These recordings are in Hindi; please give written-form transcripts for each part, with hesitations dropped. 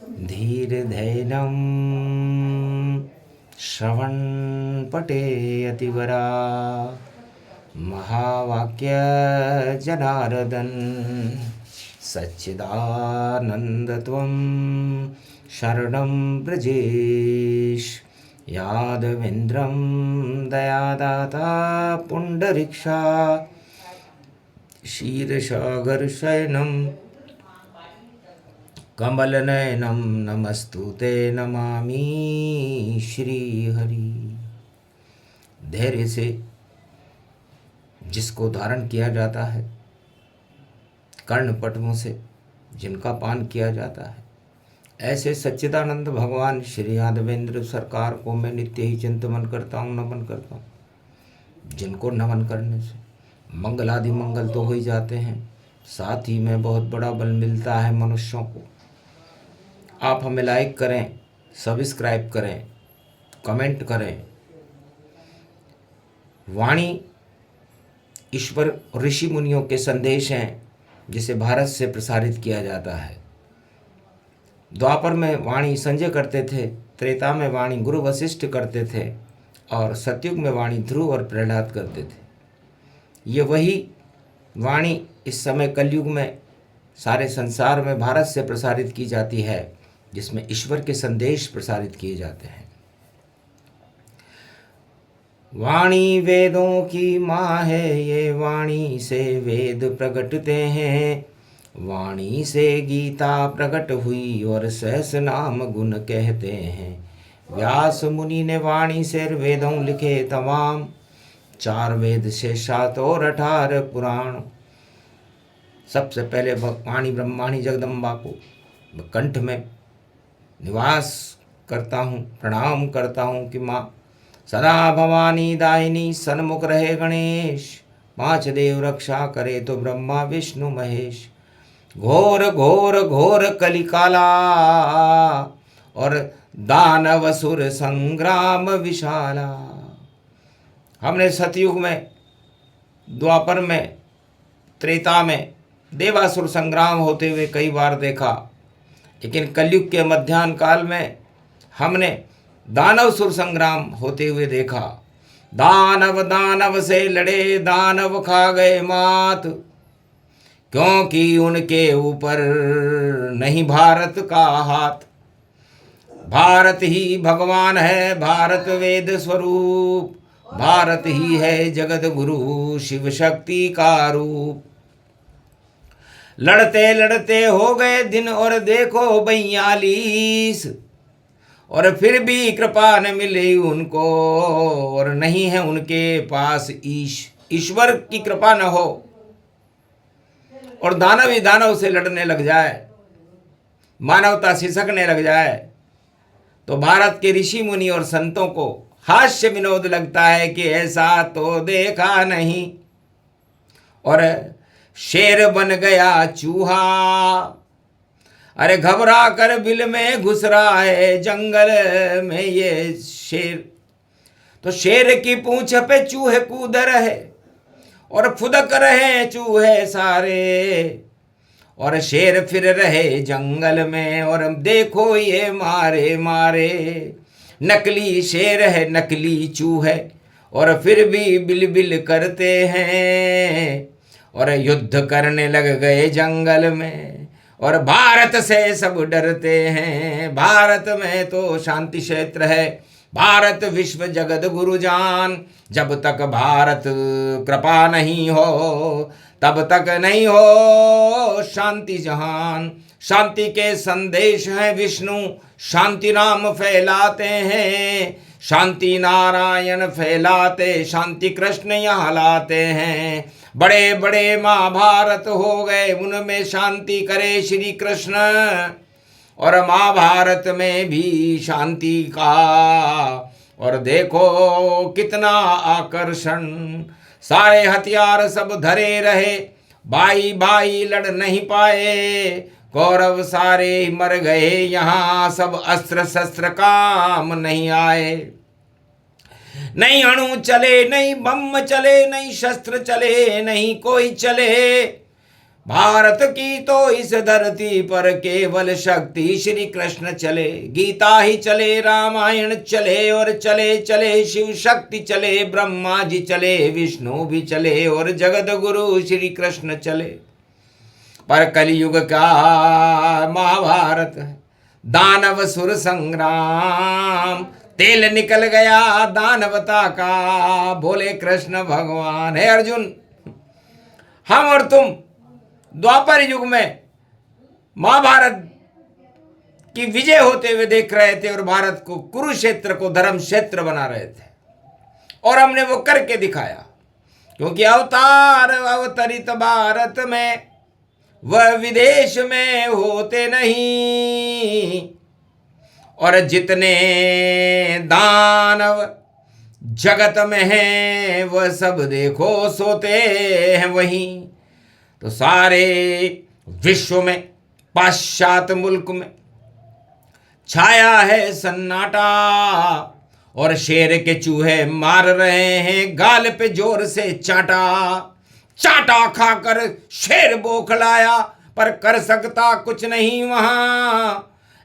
धीर्धैर्यं श्रवणपटे अतिवरा महावाक्य जनार्दन सच्चिदानन्दत्वं शरणं ब्रजेश यादवेन्द्रं दयादाता पुण्डरीक्षा क्षीरसागरशयनं कमलनयनं नमस्तुते नमामि श्रीहरि। धैर्य से जिसको धारण किया जाता है, कर्णपटमों से जिनका पान किया जाता है, ऐसे सच्चिदानंद भगवान श्री यादवेंद्र सरकार को मैं नित्य ही चिंतन करता हूँ, नमन करता हूँ। जिनको नमन करने से मंगल आदि मंगल तो हो ही जाते हैं, साथ ही में बहुत बड़ा बल मिलता है मनुष्यों को। आप हमें लाइक करें, सब्सक्राइब करें, कमेंट करें। वाणी ईश्वर ऋषि मुनियों के संदेश हैं जिसे भारत से प्रसारित किया जाता है। द्वापर में वाणी संजय करते थे, त्रेता में वाणी गुरु वशिष्ठ करते थे और सतयुग में वाणी ध्रुव और प्रहलाद करते थे। ये वही वाणी इस समय कलयुग में सारे संसार में भारत से प्रसारित की जाती है, जिसमें ईश्वर के संदेश प्रसारित किए जाते हैं। वाणी वेदों की माँ है, ये वाणी से वेद प्रकटते हैं। वाणी से गीता प्रकट हुई और सहस नाम गुण कहते हैं। व्यास मुनि ने वाणी से वेदों लिखे तमाम, 4 वेद से 7 और 18 पुराण। सबसे पहले वाणी ब्रह्माणी जगदम्बा को कंठ में निवास करता हूँ, प्रणाम करता हूँ कि माँ सदा भवानी दायिनी, सन्मुख रहे गणेश। 5 देव रक्षा करे तो ब्रह्मा विष्णु महेश। घोर घोर घोर कलिकाला और दानव असुर संग्राम विशाला। हमने सतयुग में, द्वापर में, त्रेता में देवासुर संग्राम होते हुए कई बार देखा, लेकिन कलयुग के मध्याह्न काल में हमने दानव सुर संग्राम होते हुए देखा। दानव दानव से लड़े, दानव खा गए मात, क्योंकि उनके ऊपर नहीं भारत का हाथ। भारत ही भगवान है, भारत वेद स्वरूप, भारत ही है जगत गुरु, शिव शक्ति का रूप। लड़ते लड़ते हो गए दिन और देखो 42, और फिर भी कृपा न मिली उनको, और नहीं है उनके पास ईश्वर की कृपा न हो और दानव ही दानव से लड़ने लग जाए, मानवता सिसकने लग जाए, तो भारत के ऋषि मुनि और संतों को हास्य विनोद लगता है कि ऐसा तो देखा नहीं। और शेर बन गया चूहा, अरे घबरा कर बिल में घुस रहा है जंगल में ये शेर। तो शेर की पूंछ पे चूहे कूद रहे और फुदक रहे चूहे सारे, और शेर फिर रहे जंगल में और देखो ये मारे मारे। नकली शेर है नकली चूहे और फिर भी बिल बिल करते हैं, और युद्ध करने लग गए जंगल में, और भारत से सब डरते हैं। भारत में तो शांति क्षेत्र है, भारत विश्व जगत गुरु जान। जब तक भारत कृपा नहीं हो तब तक नहीं हो शांति जहान। शांति के संदेश हैं विष्णु, शांति नाम फैलाते हैं। शांति नारायण फैलाते, शांति कृष्ण यहाँ लाते हैं। बड़े बड़े महाभारत हो गए, उनमें शांति करे श्री कृष्ण, और महाभारत में भी शांति का। और देखो कितना आकर्षण, सारे हथियार सब धरे रहे, भाई भाई लड़ नहीं पाए। कौरव सारे मर गए, यहाँ सब अस्त्र शस्त्र काम नहीं आए। नहीं अणु चले, नहीं बम चले, नहीं शस्त्र चले, नहीं कोई चले। भारत की तो इस धरती पर केवल शक्ति श्री कृष्ण चले। गीता ही चले, रामायण चले और चले चले शिव शक्ति चले, ब्रह्मा जी चले, विष्णु भी चले और जगत गुरु श्री कृष्ण चले। पर कलयुग का महाभारत है, दानव सुर संग्राम, तेल निकल गया दानवता का, बोले कृष्ण भगवान। हे अर्जुन, हम और तुम द्वापर युग में महाभारत की विजय होते हुए देख रहे थे और भारत को, कुरुक्षेत्र को धर्म क्षेत्र बना रहे थे, और हमने वो करके दिखाया। क्योंकि अवतार अवतरित भारत में, वह विदेश में होते नहीं, और जितने दानव जगत में हैं वह सब देखो सोते हैं वहीं। तो सारे विश्व में, पाश्चात्य मुल्क में छाया है सन्नाटा, और शेर के चूहे मार रहे हैं गाल पे जोर से चाटा। चाटा खाकर शेर बौखलाया, पर कर सकता कुछ नहीं वहां।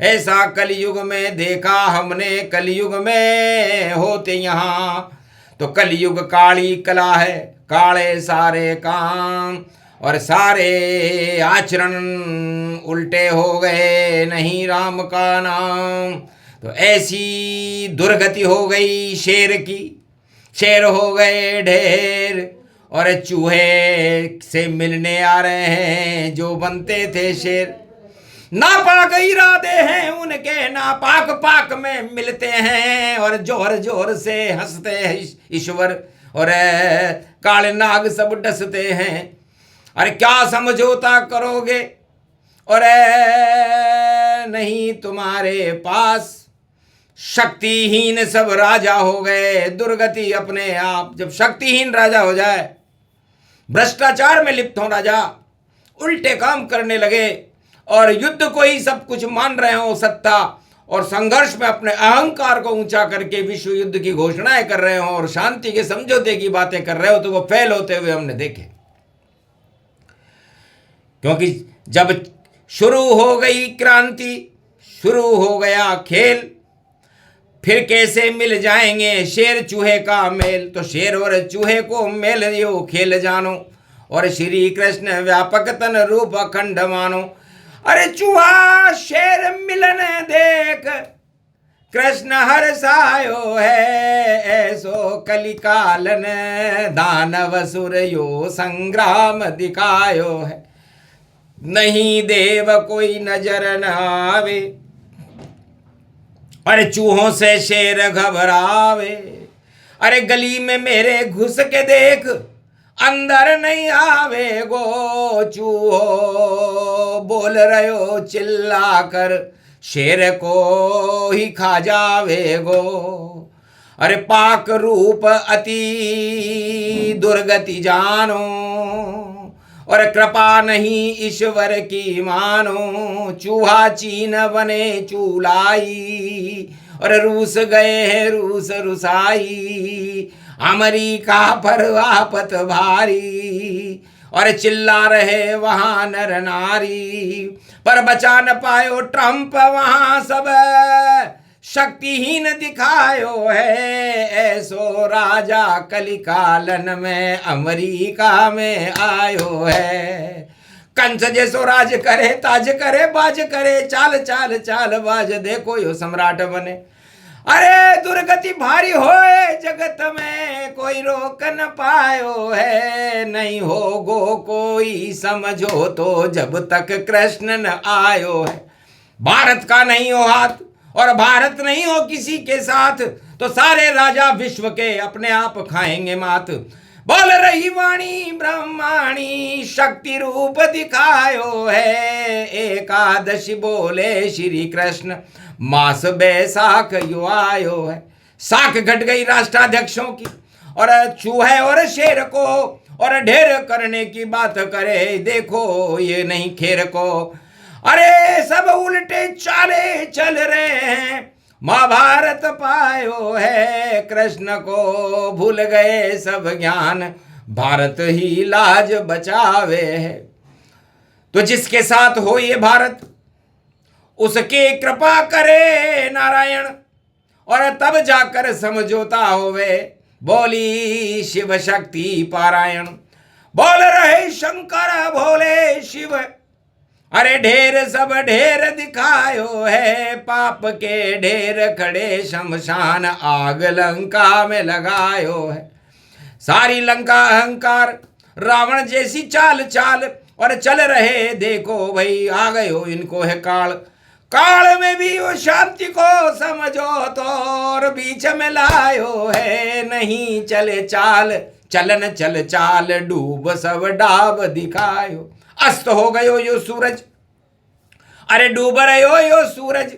ऐसा कलयुग में देखा हमने, कलयुग में होते यहाँ। तो कलयुग काली कला है, काले सारे काम, और सारे आचरण उल्टे हो गए, नहीं राम का नाम। तो ऐसी दुर्गति हो गई शेर की। शेर हो गए ढेर, और चूहे से मिलने आ रहे हैं जो बनते थे शेर। नापाक इरादे हैं उनके, नापाक पाक में मिलते हैं, और जोर जोर से हंसते हैं ईश्वर, और काले नाग सब डसते हैं। अरे क्या समझौता करोगे, और नहीं तुम्हारे पास, शक्तिहीन सब राजा हो गए। दुर्गति अपने आप। जब शक्तिहीन राजा हो जाए, भ्रष्टाचार में लिप्त हो राजा, उल्टे काम करने लगे, और युद्ध को ही सब कुछ मान रहे हो सत्ता, और संघर्ष में अपने अहंकार को ऊंचा करके विश्व युद्ध की घोषणाएं कर रहे हो, और शांति के समझौते की बातें कर रहे हो, तो वो फेल होते हुए हमने देखे। क्योंकि जब शुरू हो गई क्रांति, शुरू हो गया खेल, फिर कैसे मिल जाएंगे शेर चूहे का मेल। तो शेर और चूहे को मेल यो खेल जानो, और श्री कृष्ण व्यापक तन रूप अखंड मानो। अरे चूहा शेर मिलन देख, कृष्ण हर्षायो है, ऐसो कलिकालन दानव सुर यो संग्राम दिखायो है। नहीं देव कोई नजर न आवे, अरे चूहों से शेर घबरावे। अरे गली में मेरे घुस के देख, अंदर नहीं आवे गो। चूहो बोल रहे हो चिल्ला कर, शेर को ही खा जावे गो। अरे पाक रूप अति दुर्गति जानो, और कृपा नहीं ईश्वर की मानो। चूहा चीन बने चूलाई, और रूस गए हैं रूस रुसाई। अमेरिका पर आफत भारी, और चिल्ला रहे वहां नर नारी। पर बचा न पायो ट्रंप वहां सब, शक्तिहीन दिखायो है। ऐसो राजा कलिकालन में अमेरिका में आयो है। कंस जैसो राज करे, ताज करे, बाज करे, चाल चाल चाल बाज, देखो यो सम्राट बने। अरे दुर्गति भारी होए जगत में, कोई रोक न पायो है। नहीं होगो कोई समझो तो, जब तक कृष्ण न आयो है। भारत का नहीं हो हाथ, और भारत नहीं हो किसी के साथ, तो सारे राजा विश्व के अपने आप खाएंगे मात। बोल रही वाणी ब्रह्माणी, शक्ति रूप दिखायो है। एकादशी बोले श्री कृष्ण, मास बैसाख यो आयो है। साख घट गई राष्ट्राध्यक्षों की, और चूहे और शेर को, और ढेर करने की बात करे, देखो ये नहीं खेर को। अरे सब उल्टे चाले चल रहे हैं, महाभारत पायो है। कृष्ण को भूल गए सब ज्ञान, भारत ही लाज बचावे है। तो जिसके साथ हो ये भारत उसके कृपा करे नारायण, और तब जाकर समझौता होवे, बोली शिव शक्ति पारायण। बोल रहे शंकर भोले शिव, अरे ढेर सब ढेर दिखायो है, पाप के ढेर खड़े शमशान, आग लंका में लगायो है। सारी लंका अहंकार रावण जैसी चाल चाल, और चल रहे देखो भाई आ गयो इनको है काल। काल में भी वो शांति को समझो तो, और बीच में लायो है नहीं चले चाल, चलन चल चाल डूब सब डाब दिखायो। अस्त हो गयो यो सूरज, अरे डूब रहो यो सूरज,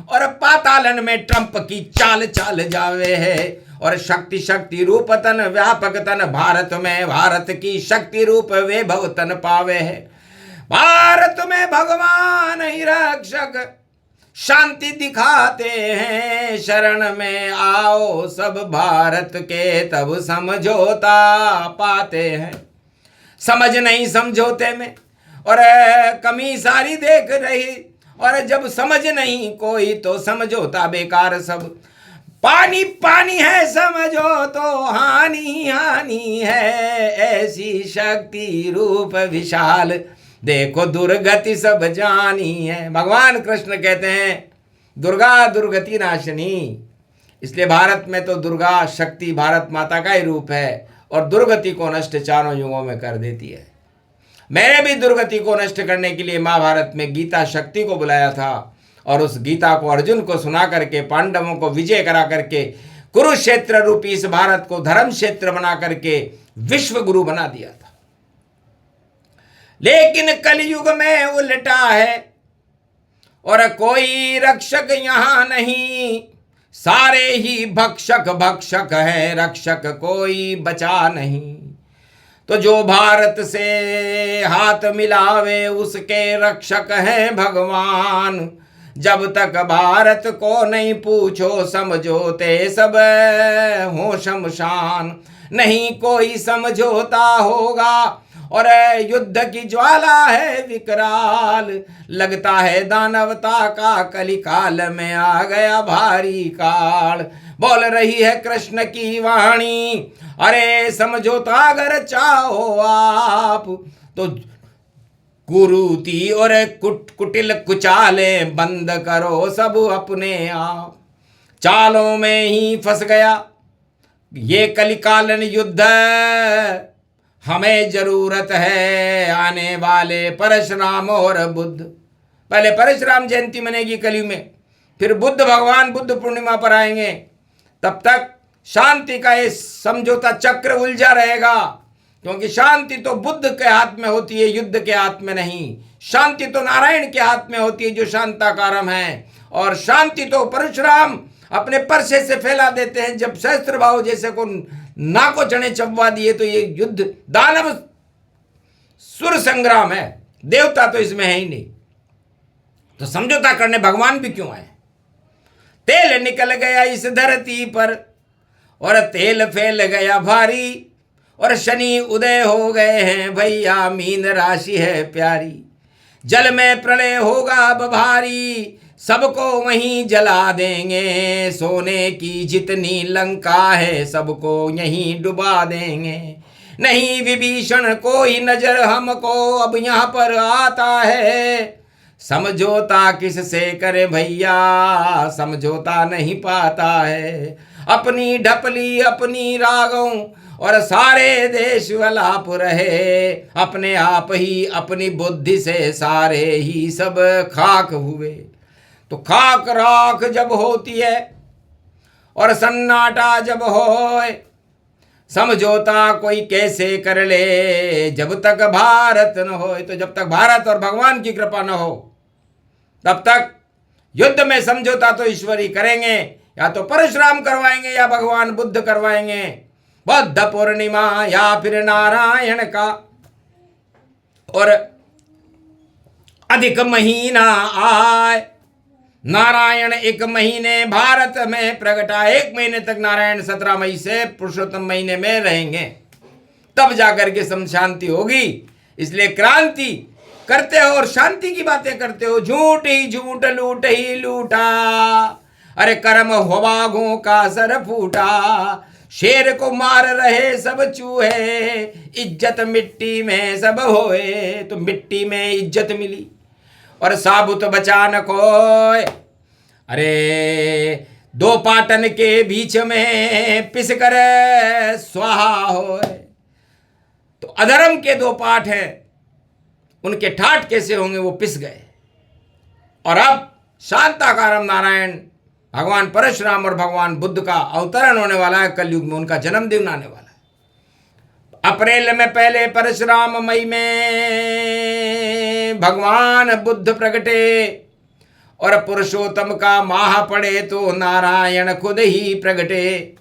और पातालन में ट्रंप की चाल चाल जावे है। और शक्ति शक्ति रूप तन व्यापक तन, भारत में भारत की शक्ति रूप वे भव तन पावे है। भारत में भगवान ही रक्षक शांति दिखाते हैं, शरण में आओ सब भारत के, तब समझौता पाते हैं। समझ नहीं समझौते में, और कमी सारी देख रही, और जब समझ नहीं कोई तो समझौता बेकार सब। पानी पानी है समझो तो हानि हानि है, ऐसी शक्ति रूप विशाल, देखो दुर्गति सब जानी है। भगवान कृष्ण कहते हैं दुर्गा दुर्गति नाशनी, इसलिए भारत में तो दुर्गा शक्ति भारत माता का ही रूप है, और दुर्गति को नष्ट चारों युगों में कर देती है। मैंने भी दुर्गति को नष्ट करने के लिए महाभारत में गीता शक्ति को बुलाया था, और उस गीता को अर्जुन को सुना करके पांडवों को विजय करा करके कुरुक्षेत्र रूपी इस भारत को धर्म क्षेत्र बना करके विश्व गुरु बना दिया था। लेकिन कलयुग में उल्टा है, और कोई रक्षक यहां नहीं, सारे ही भक्षक भक्षक है, रक्षक कोई बचा नहीं। तो जो भारत से हाथ मिलावे उसके रक्षक हैं भगवान, जब तक भारत को नहीं पूछो समझौते सब हो शमशान। नहीं कोई समझौता होगा, और युद्ध की ज्वाला है विकराल, लगता है दानवता का कलिकाल में आ गया भारी काल। बोल रही है कृष्ण की वाणी, अरे समझौता अगर चाहो आप तो कुरूति और कुटिल कुचाले बंद करो सब अपने आप। चालों में ही फंस गया ये कलिकालन युद्ध, हमें जरूरत है आने वाले परशुराम और बुद्ध। पहले परशुराम जयंती मनेगी कलयुग में, फिर बुद्ध भगवान बुद्ध पूर्णिमा पर आएंगे। तब तक शांति का ये समझौता चक्र उलझा रहेगा, क्योंकि शांति तो बुद्ध के हाथ में होती है, युद्ध के हाथ में नहीं। शांति तो नारायण के हाथ में होती है जो शांताकारम है, और शांति तो परशुराम अपने परसे से फैला देते हैं। जब सहस्त्र भाव जैसे को नाको चने चबवा दिए तो ये युद्ध दानव सुर संग्राम है, देवता तो इसमें है ही नहीं। तो समझौता करने भगवान भी क्यों आए? तेल निकल गया इस धरती पर और तेल फैल गया भारी, और शनि उदय हो गए हैं भैया, मीन राशि है प्यारी। जल में प्रलय होगा अब भारी, सबको वहीं जला देंगे। सोने की जितनी लंका है सबको यहीं डुबा देंगे। नहीं विभीषण कोई नजर हमको अब यहाँ पर आता है। समझौता किससे करे भैया, समझौता नहीं पाता है। अपनी ढपली अपनी रागों और सारे देश वलाप रहे, अपने आप ही अपनी बुद्धि से सारे ही सब खाक हुए। तो खाक राख जब होती है और सन्नाटा जब होए, समझौता कोई कैसे कर ले जब तक भारत न हो। तो जब तक भारत और भगवान की कृपा न हो तब तक युद्ध में समझौता तो ईश्वर ही करेंगे, या तो परशुराम करवाएंगे या भगवान बुद्ध करवाएंगे। बुद्ध पूर्णिमा या फिर नारायण का और अधिक महीना आए। नारायण एक महीने भारत में प्रगटा, 1 महीने तक नारायण 17 मई से पुरुषोत्तम महीने में रहेंगे, तब जाकर के शांति होगी। इसलिए क्रांति करते हो और शांति की बातें करते हो। झूठ ही झूठ, लूट ही लूटा, अरे कर्म हो बाघों का सर फूटा। शेर को मार रहे सब चूहे, इज्जत मिट्टी में सब होए। तो मिट्टी में इज्जत मिली और साबुत बचा न कोय। अरे दो पाटन के बीच में पिस कर स्वाहा होए। तो अधर्म के दो पाठ हैं, उनके ठाठ कैसे होंगे, वो पिस गए। और अब शांताकारम नारायण भगवान परशुराम और भगवान बुद्ध का अवतरण होने वाला है। कलयुग में उनका जन्मदिन आने वाला है। अप्रैल में पहले परशुराम, मई में भगवान बुद्ध प्रगटे और पुरुषोत्तम का माह पड़े तो नारायण खुद ही प्रगटे।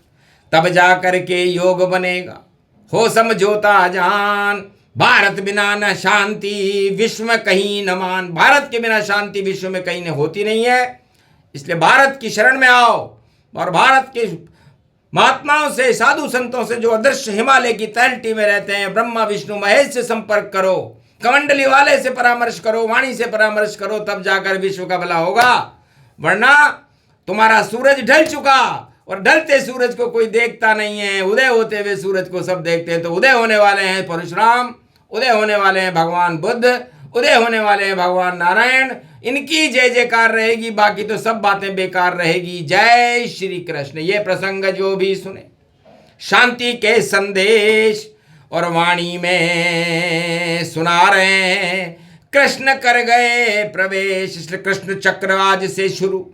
तब जा करके योग बनेगा, हो समझौता जान। भारत बिना न शांति विश्व में कहीं न मान। भारत के बिना शांति विश्व में कहीं न होती नहीं है। इसलिए भारत की शरण में आओ और भारत के महात्माओं से, साधु संतों से, जो अदृश्य हिमालय की तलहटी में रहते हैं, ब्रह्मा विष्णु महेश से संपर्क करो, कमंडली वाले से परामर्श करो, वाणी से परामर्श करो, तब जाकर विश्व का भला होगा। वरना तुम्हारा सूरज ढल चुका और ढलते सूरज को कोई देखता नहीं है। उदय होते हुए सूरज को सब देखते हैं। तो उदय होने वाले हैं परशुराम, उदय होने वाले हैं भगवान बुद्ध, उदय होने वाले हैं भगवान नारायण। इनकी जय जयकार रहेगी, बाकी तो सब बातें बेकार रहेगी। जय श्री कृष्ण। ये प्रसंग जो भी सुने शांति के संदेश और वाणी में सुना रहे हैं। कृष्ण कर गए प्रवेश, इसलिए कृष्ण चक्र आज से शुरू।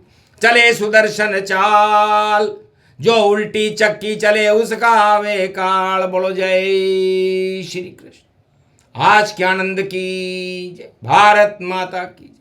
चले सुदर्शन चाल, जो उल्टी चक्की चले उसका आवे काल। बोलो जय श्री कृष्ण। आज के आनंद की जय, भारत माता की।